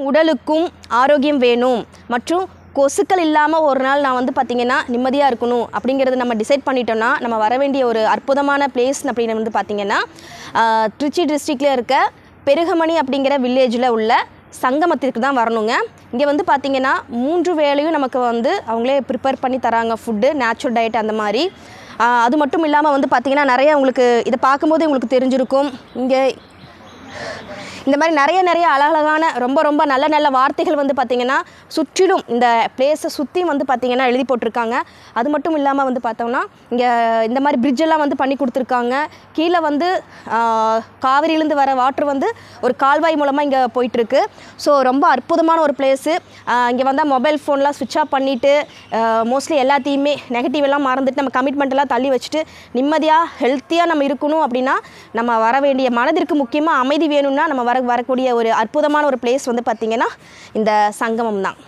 உடலுக்கும் ஆரோக்கியம் வேணும் மற்றும் கொசுக்கள் இல்லாமல் ஒரு நாள் நான் வந்து பார்த்திங்கன்னா நிம்மதியாக இருக்கணும் அப்படிங்கிறது நம்ம டிசைட் பண்ணிட்டோம்னா நம்ம வர வேண்டிய ஒரு அற்புதமான பிளேஸ் அப்படின்னு வந்து பார்த்திங்கன்னா திருச்சி டிஸ்ட்ரிக்டில் இருக்க பெருகமணி அப்படிங்கிற வில்லேஜில் உள்ள சங்கமத்திற்கு தான் வரணுங்க. இங்கே வந்து பார்த்திங்கன்னா 3 வேளையும் நமக்கு வந்து அவங்களே ப்ரிப்பேர் பண்ணி தராங்க ஃபுட்டு, நேச்சுரல் டயட் அந்த மாதிரி. அது மட்டும் இல்லாமல் வந்து பார்த்திங்கன்னா நிறைய உங்களுக்கு இதை பார்க்கும்போது உங்களுக்கு தெரிஞ்சிருக்கும். இங்கே இந்த மாதிரி நிறைய அழகழகான ரொம்ப நல்ல வார்த்தைகள் வந்து பார்த்திங்கன்னா சுற்றிலும் இந்த பிளேஸை சுற்றி வந்து பார்த்திங்கன்னா எழுதி போட்டிருக்காங்க. அது மட்டும் இல்லாமல் வந்து பார்த்தோம்னா இங்கே இந்த மாதிரி பிரிட்ஜெல்லாம் வந்து பண்ணி கொடுத்துருக்காங்க. கீழே வந்து காவிரியிலேருந்து வர வாட்ரு வந்து ஒரு கால்வாய் மூலமாக இங்கே போயிட்டுருக்கு. ஸோ ரொம்ப அற்புதமான ஒரு பிளேஸு. இங்கே வந்தால் மொபைல் ஃபோன்லாம் ஸ்விட்ச் ஆஃப் பண்ணிவிட்டு மோஸ்ட்லி எல்லாத்தையுமே நெகட்டிவ் எல்லாம் மறந்துட்டு நம்ம கமிட்மெண்ட்டெல்லாம் தள்ளி வச்சுட்டு நிம்மதியாக ஹெல்த்தியாக நம்ம இருக்கணும் அப்படின்னா நம்ம வர வேண்டிய மனதிற்கு முக்கியமாக அமைதி வேணும்னா நம்ம வரக்கூடிய ஒரு அற்புதமான ஒரு பிளேஸ் வந்து பார்த்திங்கன்னா இந்த சங்கமம் தான்.